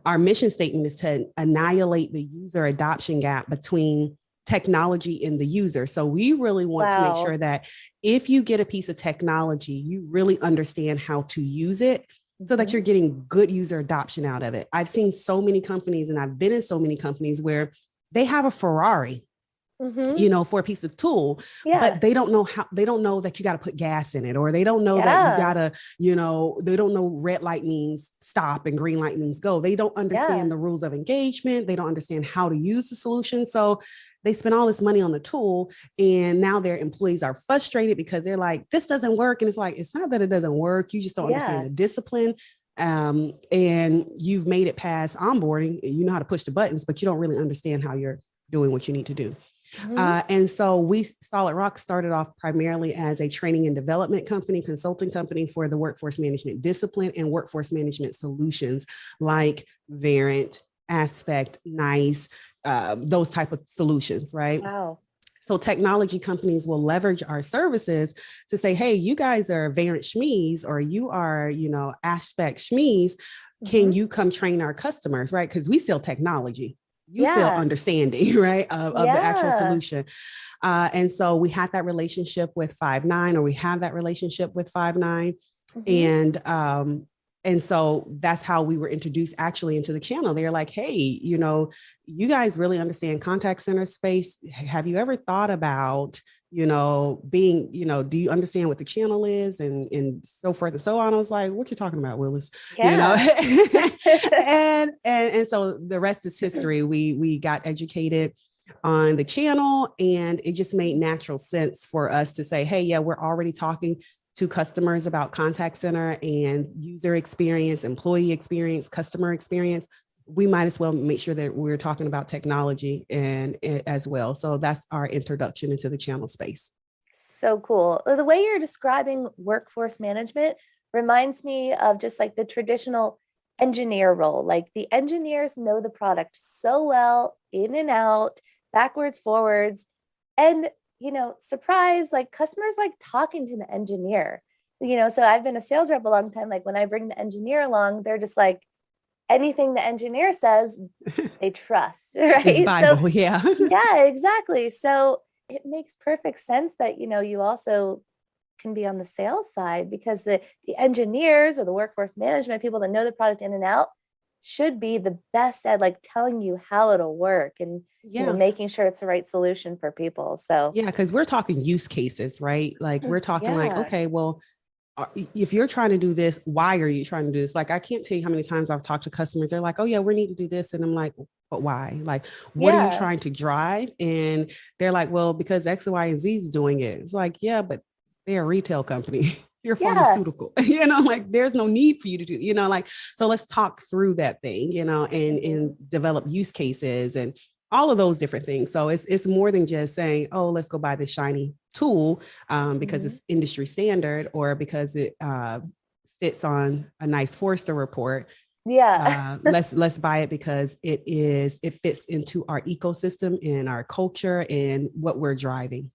our mission statement is to annihilate the user adoption gap between technology and the user. So we really want to make sure that if you get a piece of technology, you really understand how to use it so that you're getting good user adoption out of it. I've seen so many companies, and I've been in so many companies where they have a Ferrari, for a piece of tool, but they don't know that you got to put gas in it, or they don't know that you gotta, they don't know red light means stop and green light means go. They don't understand the rules of engagement. They don't understand how to use the solution. So they spend all this money on the tool, and now their employees are frustrated because they're like, this doesn't work. And it's like, it's not that it doesn't work. You just don't understand the discipline. And you've made it past onboarding. You know how to push the buttons, but you don't really understand how you're doing what you need to do. And so Solid Rock started off primarily as a training and development company, consulting company for the workforce management discipline and workforce management solutions like Verint, Aspect, NICE, those type of solutions, right? Wow. So technology companies will leverage our services to say, hey, you guys are Verint Schmees, or you are, Aspect Schmees. Can you come train our customers, right? Because we sell technology. You sell understanding, right, of the actual solution. And so we had that relationship with Five9, or we have that relationship with Five9. And so that's how we were introduced actually into the channel. They're like, hey, you guys really understand contact center space. Have you ever thought about, being, do you understand what the channel is, and so forth and so on? I was like, what you talking about, Willis? And so the rest is history. We got educated on the channel, and it just made natural sense for us to say, hey, yeah, we're already talking to customers about contact center and user experience, employee experience, customer experience. We might as well make sure that we're talking about technology and as well. So that's our introduction into the channel space. So cool. The way you're describing workforce management reminds me of just like the traditional engineer role. Like the engineers know the product so well, in and out, backwards, forwards. And surprise, like customers like talking to the engineer, so I've been a sales rep a long time. Like when I bring the engineer along, they're just like, anything the engineer says, they trust, right? It's Bible, yeah, exactly. So it makes perfect sense that, you also can be on the sales side, because the engineers or the workforce management people that know the product in and out should be the best at like telling you how it'll work and making sure it's the right solution for people. So because we're talking use cases, right? Like we're talking like, okay, well, if you're trying to do this, why are you trying to do this? Like, I can't tell you how many times I've talked to customers. They're like, oh yeah, we need to do this. And I'm like, but why? Like, what are you trying to drive? And they're like, well, because X, Y, and Z is doing it. It's like, yeah, but they're a retail company. You're pharmaceutical, like there's no need for you to do, like, so let's talk through that thing, and develop use cases and all of those different things. So it's more than just saying, oh, let's go buy this shiny tool because it's industry standard, or because it fits on a nice Forrester report. Let's buy it because it fits into our ecosystem and our culture and what we're driving.